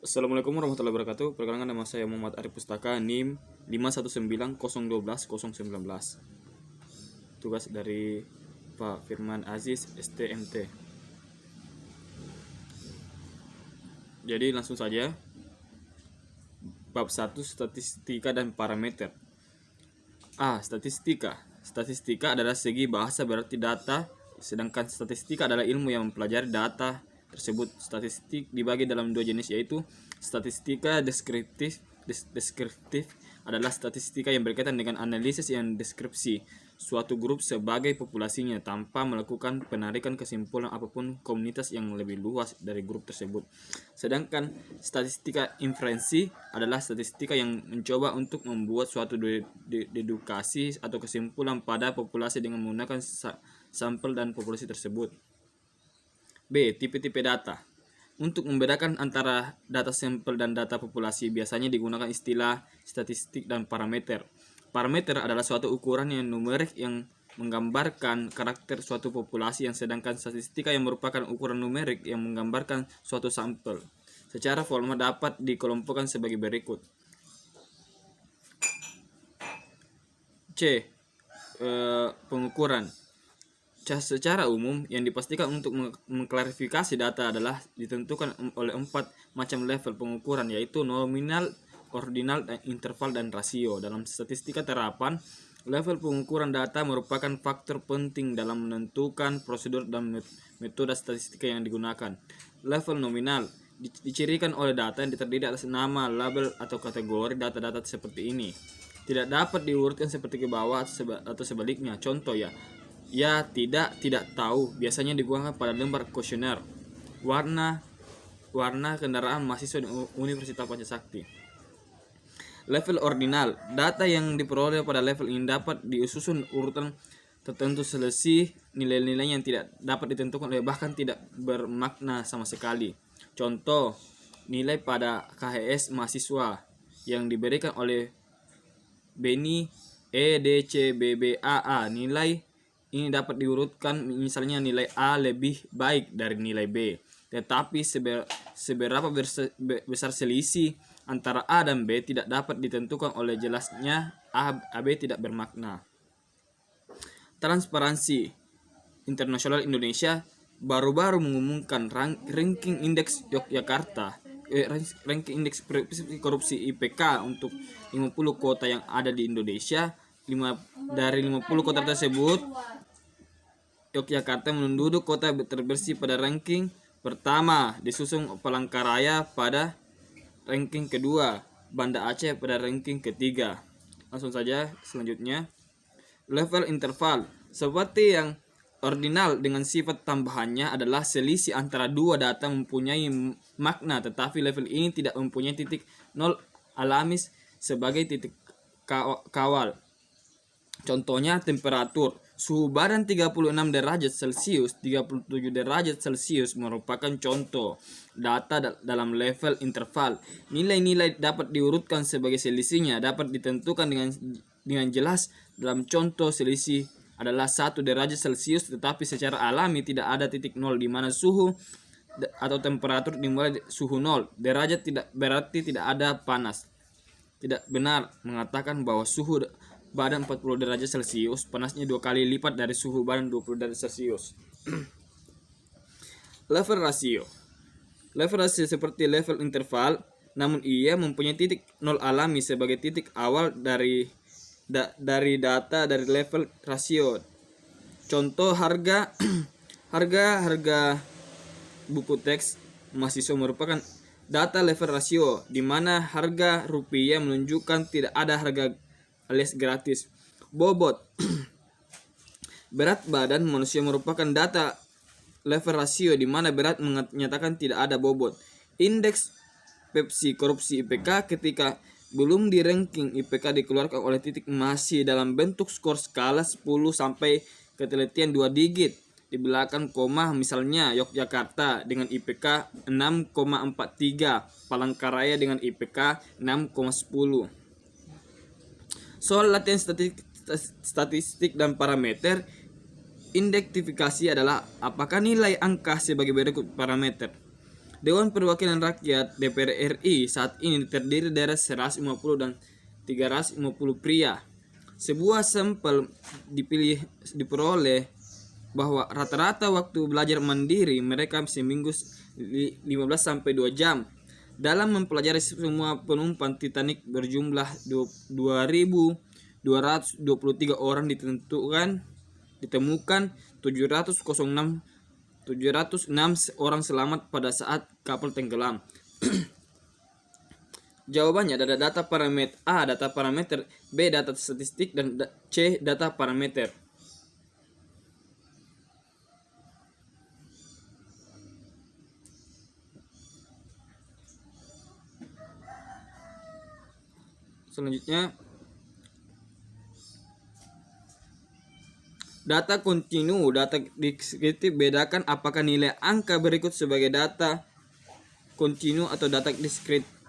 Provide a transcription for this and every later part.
Assalamualaikum warahmatullahi wabarakatuh. Perkenalkan, nama saya Muhammad Arif Pustaka, NIM 519012019. Tugas dari Pak Firman Aziz, STMT. Jadi langsung saja. Bab 1, statistika dan parameter. Statistika. Statistika adalah segi bahasa, berarti data, sedangkan statistika adalah ilmu yang mempelajari data tersebut. Statistik dibagi dalam dua jenis, yaitu statistika deskriptif adalah statistika yang berkaitan dengan analisis yang deskripsi suatu grup sebagai populasinya tanpa melakukan penarikan kesimpulan apapun komunitas yang lebih luas dari grup tersebut. Sedangkan statistika inferensi adalah statistika yang mencoba untuk membuat suatu dedukasi atau kesimpulan pada populasi dengan menggunakan sampel dan populasi tersebut. B. Tipe-tipe data. Untuk membedakan antara data sampel dan data populasi biasanya digunakan istilah statistik dan parameter. Parameter adalah suatu ukuran yang numerik yang menggambarkan karakter suatu populasi, yang sedangkan statistika yang merupakan ukuran numerik yang menggambarkan suatu sampel. Secara formal dapat dikelompokkan sebagai berikut. C. Pengukuran. Secara umum, yang dipastikan untuk mengklarifikasi data adalah ditentukan oleh 4 macam level pengukuran, yaitu nominal, ordinal, interval, dan rasio. Dalam statistika terapan, level pengukuran data merupakan faktor penting dalam menentukan prosedur dan metode statistika yang digunakan. Level nominal dicirikan oleh data yang terdiri atas nama, label, atau kategori. Data-data seperti ini tidak dapat diurutkan seperti ke bawah atau sebaliknya. Contoh tidak tahu biasanya digunakan pada lembar kuesioner. Warna kendaraan mahasiswa di Universitas Pancasakti. Level ordinal, data yang diperoleh pada level ini dapat disusun urutan tertentu selisih nilai-nilai yang tidak dapat ditentukan oleh bahkan tidak bermakna sama sekali. Contoh, nilai pada KHS mahasiswa yang diberikan oleh Beni EDCBBAA. Nilai ini dapat diurutkan, misalnya nilai A lebih baik dari nilai B. Tetapi seberapa besar selisih antara A dan B tidak dapat ditentukan oleh jelasnya AB tidak bermakna. Transparansi Internasional Indonesia baru-baru mengumumkan ranking indeks Yogyakarta, ranking indeks korupsi IPK untuk 50 kota yang ada di Indonesia. Dari 50 kota tersebut, Yogyakarta menduduki kota terbersih pada ranking pertama, disusul Palangkaraya pada ranking kedua, Banda Aceh pada ranking ketiga. Langsung saja selanjutnya. Level interval, seperti yang ordinal dengan sifat tambahannya adalah selisih antara dua data mempunyai makna, tetapi level ini tidak mempunyai titik nol alami sebagai titik kawal. Contohnya temperatur. Suhu badan 36 derajat Celcius, 37 derajat Celcius merupakan contoh data dalam level interval. Nilai-nilai dapat diurutkan sebagai selisihnya dapat ditentukan dengan jelas. Dalam contoh, selisih adalah 1 derajat Celcius, tetapi secara alami tidak ada titik nol di mana suhu atau temperatur dimulai suhu 0 derajat, tidak berarti tidak ada panas. Tidak benar mengatakan bahwa suhu badan 40 derajat Celcius panasnya 2 kali lipat dari suhu badan 20 derajat Celcius. Level rasio. Level rasio seperti level interval, namun ia mempunyai titik nol alami sebagai titik awal dari data dari level rasio. Contoh harga buku teks mahasiswa merupakan data level rasio, di mana harga rupiah menunjukkan tidak ada harga alias gratis. Bobot berat badan manusia merupakan data level rasio, di mana berat menyatakan tidak ada bobot. Indeks Pepsi korupsi IPK ketika belum di ranking IPK dikeluarkan oleh titik masih dalam bentuk skor skala 10 sampai ketelitian 2 digit. Di belakang koma, misalnya Yogyakarta dengan IPK 6,43, Palangkaraya dengan IPK 6,10. Soal latihan statistik dan parameter, identifikasi adalah apakah nilai angka sebagai berikut parameter. Dewan Perwakilan Rakyat DPR RI saat ini terdiri dari 150 dan 350 pria. Sebuah sampel diperoleh bahwa rata-rata waktu belajar mandiri mereka seminggu 15 sampai 2 jam. Dalam mempelajari semua penumpang Titanic berjumlah 2.223 orang ditemukan 706 orang selamat pada saat kapal tenggelam. Jawabannya ada data parameter A, data parameter B, data statistik, dan C, data parameter. Selanjutnya, data kontinu, data deskriptif. Bedakan apakah nilai angka berikut sebagai data kontinu atau data deskriptif.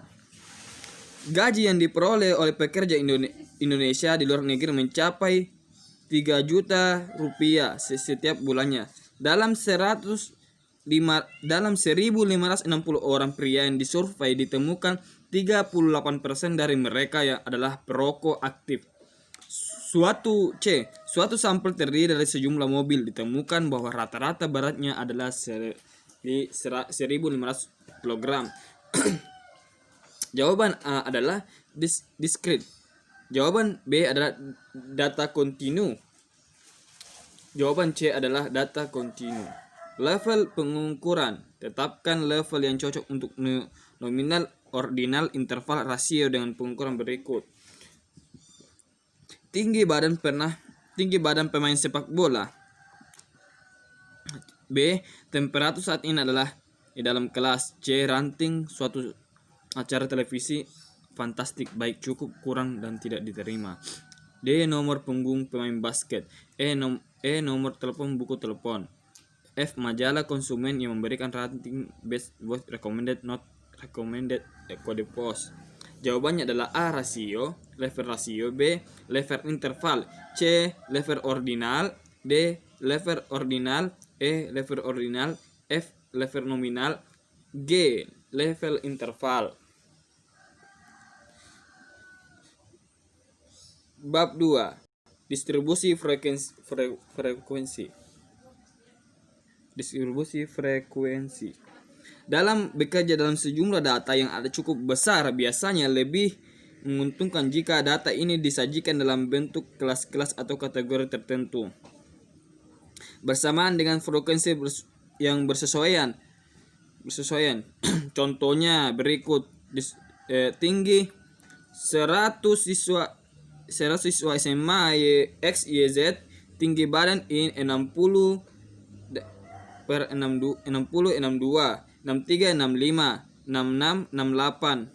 Gaji yang diperoleh oleh pekerja Indonesia di luar negeri mencapai 3 juta rupiah setiap bulannya. Dalam 1.560 orang pria yang disurvei ditemukan 38% dari mereka yang adalah perokok aktif. Suatu sampel terdiri dari sejumlah mobil ditemukan bahwa rata-rata beratnya adalah 1.500 kg. Jawaban A adalah diskrit. Jawaban B adalah data kontinu. Jawaban C adalah data kontinu. Level pengukuran. Tetapkan level yang cocok untuk nominal, ordinal, interval, rasio dengan pengukuran berikut. Tinggi badan pemain sepak bola. B. Temperatur saat ini adalah di dalam kelas. C. Ranting suatu acara televisi fantastik, baik, cukup, kurang, dan tidak diterima. D. Nomor punggung pemain basket. E. Nomor telepon buku telepon. F. Majalah konsumen yang memberikan rating best, worst, recommended, not recommended, kode pos. Jawabannya adalah A. Rasio, level rasio. B. Level interval. C. Level ordinal. D. Level ordinal. E. Level ordinal. F. Level nominal. G. Level interval. Bab 2. Distribusi frekuensi. Distribusi frekuensi. Dalam bekerja dalam sejumlah data yang ada cukup besar, biasanya lebih menguntungkan jika data ini disajikan dalam bentuk kelas-kelas atau kategori tertentu bersamaan dengan frekuensi yang bersesuaian. Contohnya berikut. Tinggi 100 siswa SMA X, Y, Z. Tinggi badan in 60 per 62, 63, 65, 66, 68,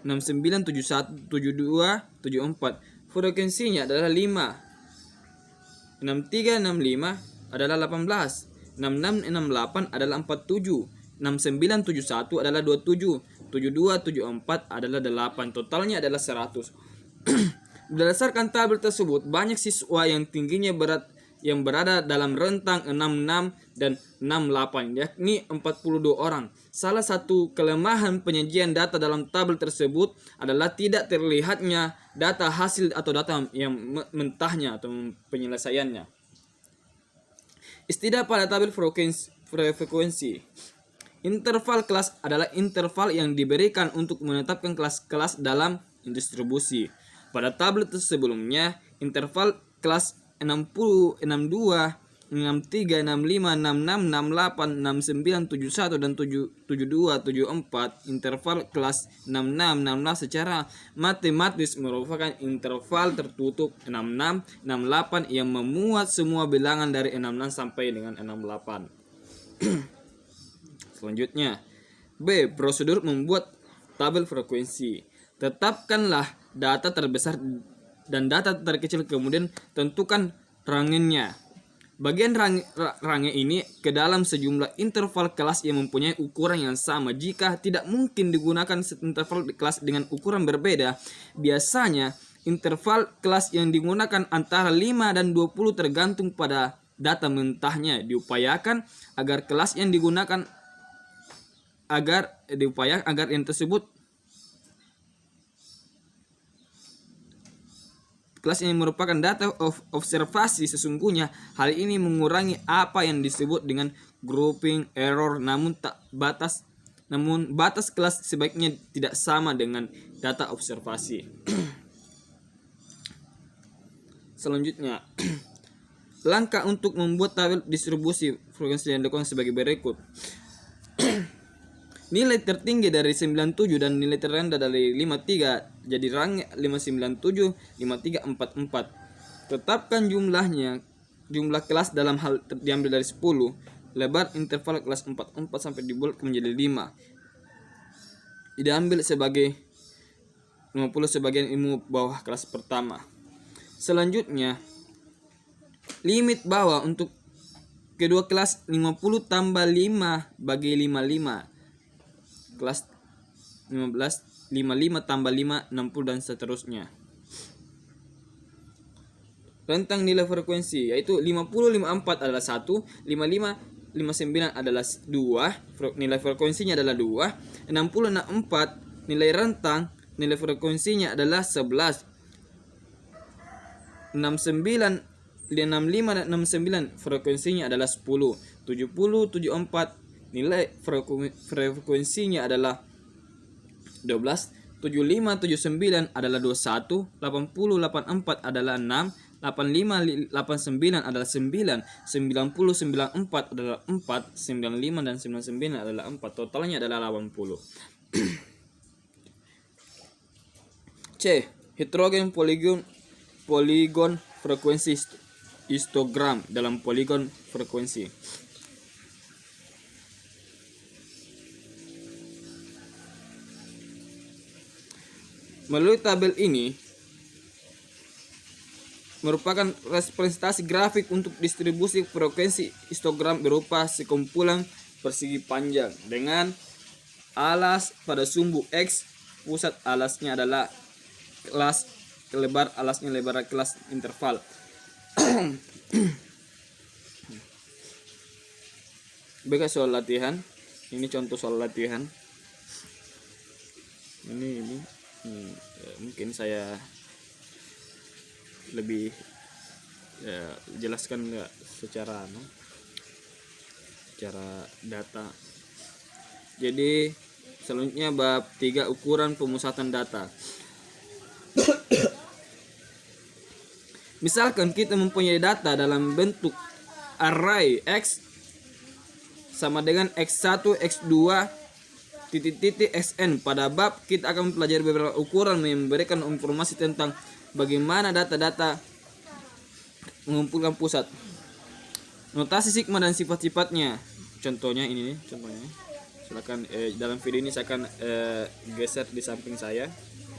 69, 71, 72, 74. Frekuensinya adalah 5. 63, 65 adalah 18. 66, 68 adalah 47. 69, 71 adalah 27. 72, 74 adalah 8. Totalnya adalah 100. Berdasarkan tabel tersebut, banyak siswa yang tingginya yang berada dalam rentang 66 dan 68, yakni 42 orang. Salah satu kelemahan penyajian data dalam tabel tersebut adalah tidak terlihatnya data hasil atau data yang mentahnya atau penyelesaiannya. Istilah pada tabel frekuensi. Interval kelas adalah interval yang diberikan untuk menetapkan kelas-kelas dalam distribusi. Pada tabel sebelumnya, interval kelas 60, 62, 63, 65, 66, 68, 69, 71, dan 72, 74. Interval kelas 66, 16 secara matematis merupakan interval tertutup 66, 68 yang memuat semua bilangan dari 66 sampai dengan 68. Selanjutnya, B. Prosedur membuat tabel frekuensi. Tetapkanlah data terbesar dan data terkecil, kemudian tentukan rangennya. Bagian range ini ke dalam sejumlah interval kelas yang mempunyai ukuran yang sama. Jika tidak mungkin digunakan interval kelas dengan ukuran berbeda, biasanya interval kelas yang digunakan antara 5 dan 20 tergantung pada data mentahnya. Diupayakan agar kelas yang digunakan agar yang tersebut kelas ini merupakan data observasi sesungguhnya. Hal ini mengurangi apa yang disebut dengan grouping error, namun batas kelas sebaiknya tidak sama dengan data observasi. Selanjutnya, langkah untuk membuat tabel distribusi frekuensi yang dilakukan sebagai berikut. Nilai tertinggi dari 97 dan nilai terendah dari 53, jadi rangnya 597, 5344. Tetapkan jumlah kelas dalam hal diambil dari 10. Lebar interval kelas 44 sampai dibulat menjadi 5. Diambil sebagai 50 sebagian ilmu bawah kelas pertama. Selanjutnya, limit bawah untuk kedua kelas 50 tambah 5 bagi 55. Kelas 15 55 tambah 5 60 dan seterusnya. Rentang nilai frekuensi yaitu 50 54 adalah 1, 55 59 adalah 2, nilai frekuensinya adalah 2, 60 64 nilai rentang nilai frekuensinya adalah 11, 69 65 dan 69 frekuensinya adalah 10, 70 74 nilai frekuensinya adalah 12, 75 79 adalah 21, 80 84 adalah 6, 85 89 adalah 9, 90 94 adalah 4, 95 dan 99 adalah 4. Totalnya adalah 80. C. Heterogen poligon frekuensi histogram dalam poligon frekuensi. Melalui tabel ini merupakan representasi grafik untuk distribusi frekuensi histogram berupa sekumpulan persegi panjang dengan alas pada sumbu X. Pusat alasnya adalah kelas, lebar alasnya lebar kelas interval. Baik, soal latihan. Ini contoh soal latihan. Ini mungkin saya lebih jelaskan nggak secara data. Jadi selanjutnya bab 3, ukuran pemusatan data. Misalkan kita mempunyai data dalam bentuk array X sama dengan X1 X2 titik-titik Xn. Pada bab kita akan mempelajari beberapa ukuran yang memberikan informasi tentang bagaimana data-data mengumpulkan pusat. Notasi sigma dan sifat-sifatnya. Contohnya ini nih, contohnya. Silakan dalam video ini saya akan geser di samping saya.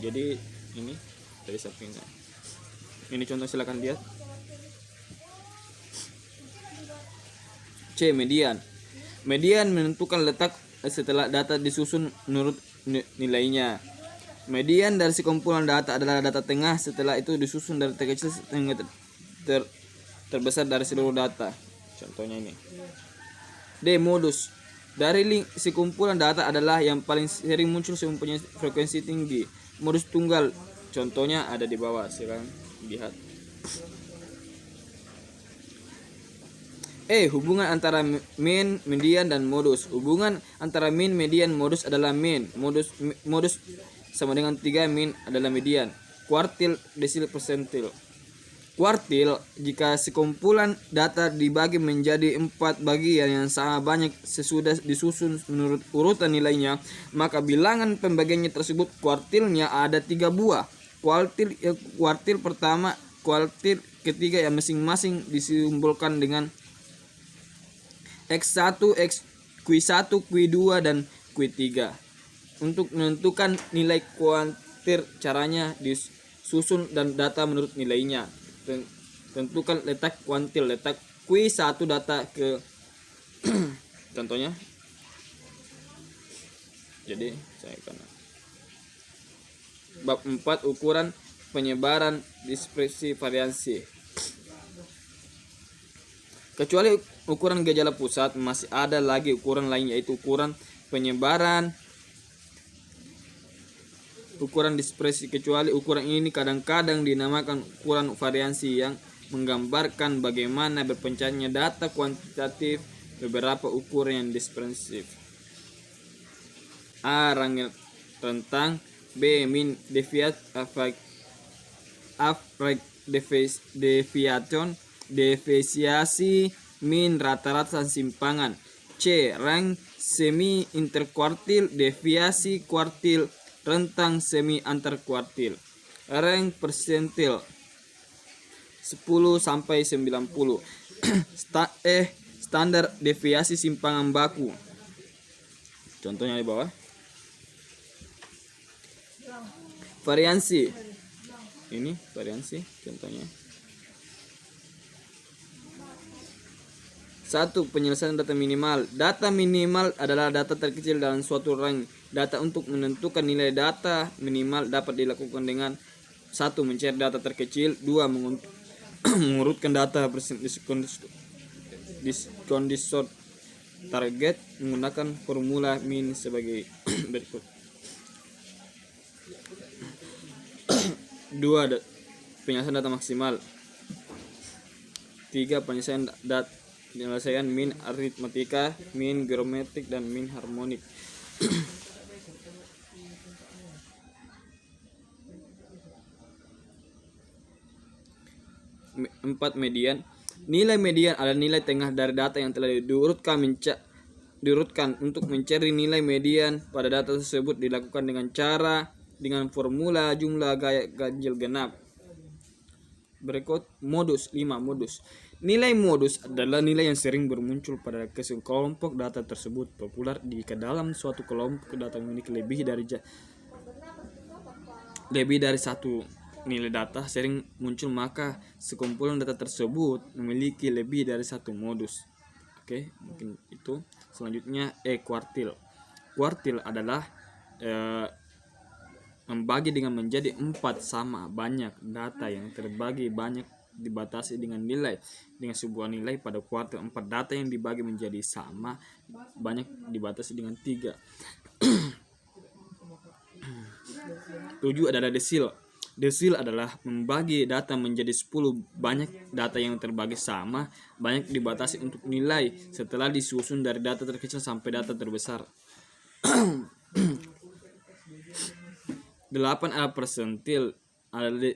Jadi ini dari samping saya. Ini contoh, silakan lihat. C. Median. Median menentukan letak setelah data disusun menurut nilainya. Median dari sekumpulan data adalah data tengah, setelah itu disusun dari terkecil hingga terbesar dari seluruh data. Contohnya ini. D. Modus. Dari sekumpulan data adalah yang paling sering muncul mempunyai frekuensi tinggi. Modus tunggal. Contohnya ada di bawah, silakan lihat. Hubungan antara mean, median, dan modus. Hubungan antara mean, median, modus adalah mean. Modus sama dengan 3, mean adalah median. Kuartil, desil, persentil. Kuartil, jika sekumpulan data dibagi menjadi 4 bagian yang sama banyak sesudah disusun menurut urutan nilainya, maka bilangan pembagiannya tersebut kuartilnya ada 3 buah. Kuartil pertama, kuartil ketiga yang masing-masing disimbolkan dengan X1, Q1, Q2 dan Q3. Untuk menentukan nilai kuartil, caranya disusun dan data menurut nilainya. Tentukan letak kuartil, letak Q1 data ke contohnya. Jadi saya akan bab 4, ukuran penyebaran dispersi variasi. Kecuali ukuran gejala pusat, masih ada lagi ukuran lain, yaitu ukuran penyebaran ukuran dispersi, kecuali ukuran ini kadang-kadang dinamakan ukuran variansi yang menggambarkan bagaimana berpencarnya data kuantitatif beberapa ukuran yang dispersif. A. Rentang. B. Mean deviasi min rata-rata simpangan. C. Rank semi interkuartil, deviasi kuartil, rentang semi antar kuartil. Rank persentil 10 sampai 90. Standar deviasi simpangan baku. Contohnya di bawah. Variansi. Ini variansi contohnya. 1. Penyelesaian data minimal. Data minimal adalah data terkecil dalam suatu range. Data untuk menentukan nilai data minimal dapat dilakukan dengan 1. Mencari data terkecil. 2. Mengurutkan data discount target menggunakan formula min sebagai berikut. 2. Penyelesaian data maksimal. 3. Penyelesaian min aritmatika, min geometrik, dan min harmonik. 4. Median. Nilai median adalah nilai tengah dari data yang telah diurutkan. Untuk mencari nilai median pada data tersebut dilakukan dengan formula jumlah ganjil genap. Berikut modus. 5. Modus. Nilai modus adalah nilai yang sering bermuncul pada kelompok data tersebut. Populer jika dalam suatu kelompok data memiliki lebih dari satu nilai data sering muncul, maka sekumpulan data tersebut memiliki lebih dari satu modus. Oke, mungkin itu. Selanjutnya kuartil. Kuartil adalah membagi dengan menjadi 4 sama banyak data yang terbagi banyak dibatasi dengan sebuah nilai pada kuartil. 4 data yang dibagi menjadi sama banyak dibatasi dengan 3. 7 adalah desil. Desil adalah membagi data menjadi 10 banyak data yang terbagi sama banyak dibatasi untuk nilai setelah disusun dari data terkecil sampai data terbesar. 8 adalah persentil.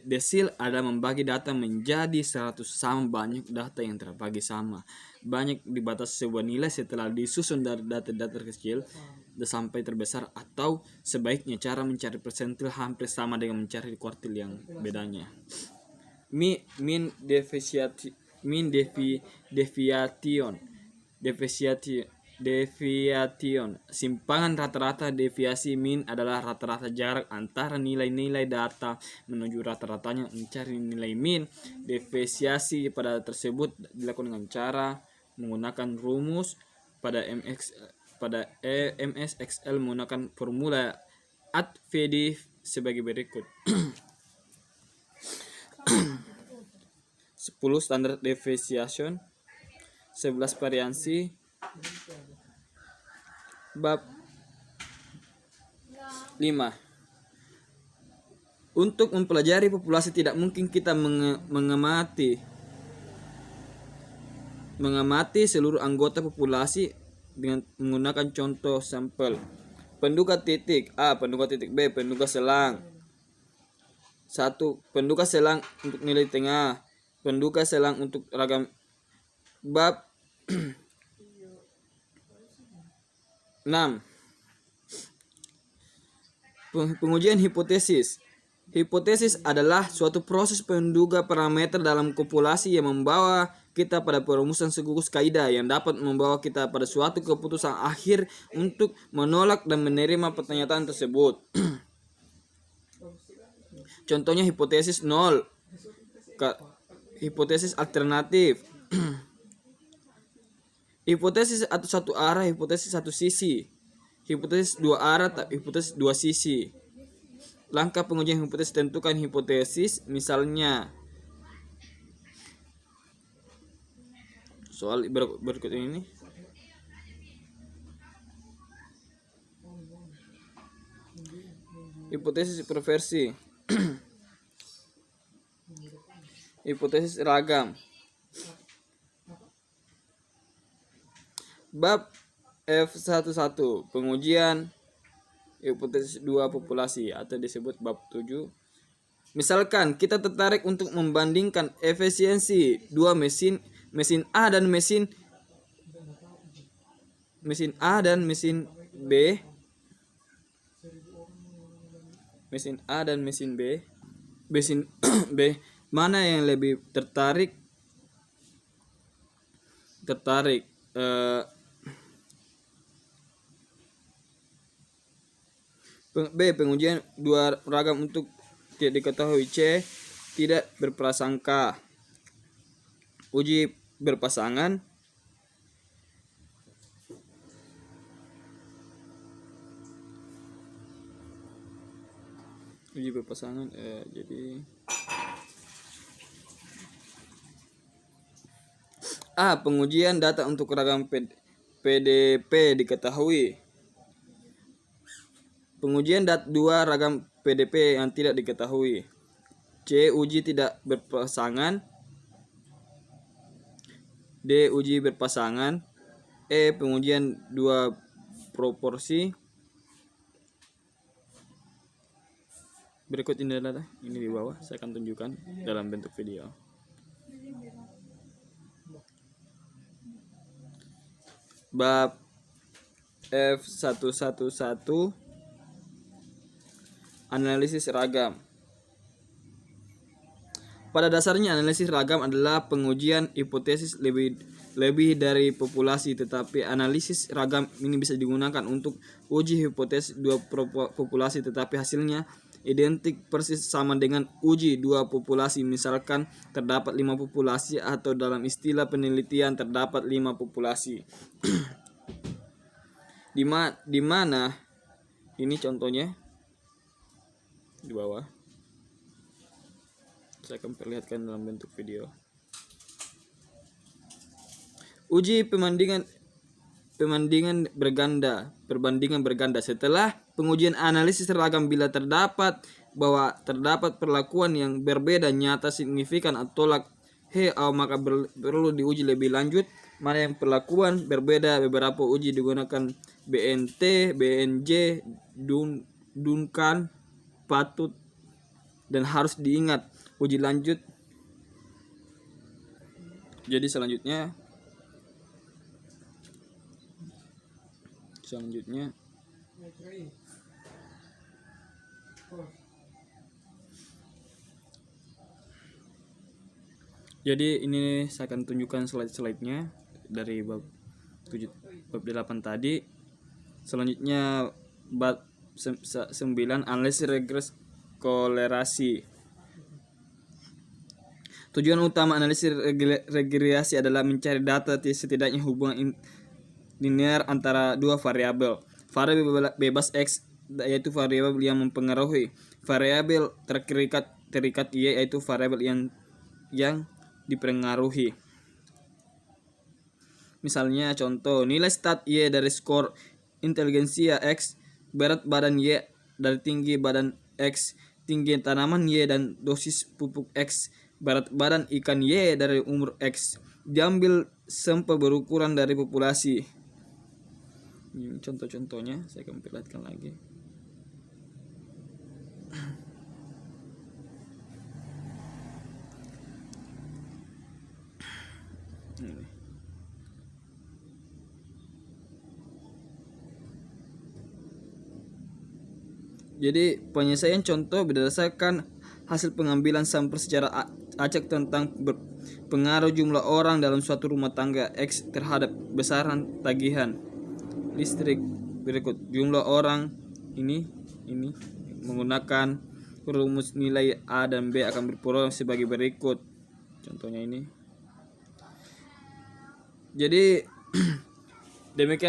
Desil adalah membagi data menjadi 100 sama banyak data yang terbagi sama banyak dibatasi sebuah nilai setelah disusun dari data terkecil sampai terbesar, atau sebaiknya cara mencari persentil hampir sama dengan mencari kuartil yang bedanya. Mean deviation. Simpangan rata-rata. Deviasi min adalah rata-rata jarak antara nilai-nilai data menuju rata-ratanya. Mencari nilai min deviasi pada tersebut dilakukan dengan cara menggunakan rumus. Pada MS Excel menggunakan formula ADVD sebagai berikut. 10 standar deviation. 11 variansi. Bab 5. Untuk mempelajari populasi tidak mungkin kita mengamati seluruh anggota populasi dengan menggunakan contoh sampel. Penduga titik A, penduga titik B, penduga selang. 1. Penduga selang untuk nilai tengah, penduga selang untuk ragam. Bab 6. Pengujian hipotesis. Hipotesis adalah suatu proses penduga parameter dalam populasi yang membawa kita pada perumusan segugus kaidah yang dapat membawa kita pada suatu keputusan akhir untuk menolak dan menerima pernyataan tersebut. Contohnya hipotesis 0, hipotesis alternatif, hipotesis atau satu arah, hipotesis satu sisi, hipotesis dua arah, hipotesis dua sisi. Langkah pengujian hipotesis: tentukan hipotesis. Misalnya soal berikut ini. Hipotesis superversi. Hipotesis ragam. Bab F11, pengujian hipotesis dua populasi atau disebut bab 7. Misalkan kita tertarik untuk membandingkan efisiensi dua mesin A dan mesin B. Mesin A dan mesin B. Mesin B mana yang lebih tertarik B. Pengujian dua ragam untuk tidak diketahui. C. Tidak berprasangka. Uji berpasangan. Jadi A. Pengujian data untuk ragam PDP diketahui. Pengujian dua ragam PDP yang tidak diketahui. C. Uji tidak berpasangan. D. Uji berpasangan. E. Pengujian dua proporsi. Berikut ini adalah di bawah saya akan tunjukkan dalam bentuk video. Bab F11, analisis ragam. Pada dasarnya analisis ragam adalah pengujian hipotesis lebih dari populasi, tetapi analisis ragam ini bisa digunakan untuk uji hipotesis dua populasi tetapi hasilnya identik persis sama dengan uji dua populasi. Misalkan terdapat 5 populasi atau dalam istilah penelitian terdapat 5 populasi. di mana ini contohnya di bawah. Saya akan perlihatkan dalam bentuk video. Uji perbandingan berganda. Setelah pengujian analisis ragam, bila terdapat perlakuan yang berbeda nyata, signifikan atau tolak maka perlu diuji lebih lanjut. Mana yang perlakuan berbeda, beberapa uji digunakan BNT, BNJ, Duncan, patut dan harus diingat uji lanjut. Jadi selanjutnya jadi ini saya akan tunjukkan slide-nya dari bab 8 tadi. Selanjutnya bab 9, analisis regres kolerasi. Tujuan utama analisis regresi adalah mencari data setidaknya hubungan linear antara dua variabel. Variabel bebas X yaitu variabel yang mempengaruhi variabel terikat Y yaitu variabel yang dipengaruhi. Misalnya contoh, nilai stat Y dari skor inteligensia X, berat badan Y dari tinggi badan X, tinggi tanaman Y dan dosis pupuk X, berat badan ikan Y dari umur X, diambil sampel berukuran dari populasi. Ini contoh-contohnya saya akan perlihatkan lagi. Jadi penyelesaian contoh berdasarkan hasil pengambilan sampel secara acak tentang pengaruh jumlah orang dalam suatu rumah tangga X terhadap besaran tagihan listrik berikut. Jumlah orang ini menggunakan rumus nilai A dan B akan berpeluang sebagai berikut. Contohnya ini. Jadi demikian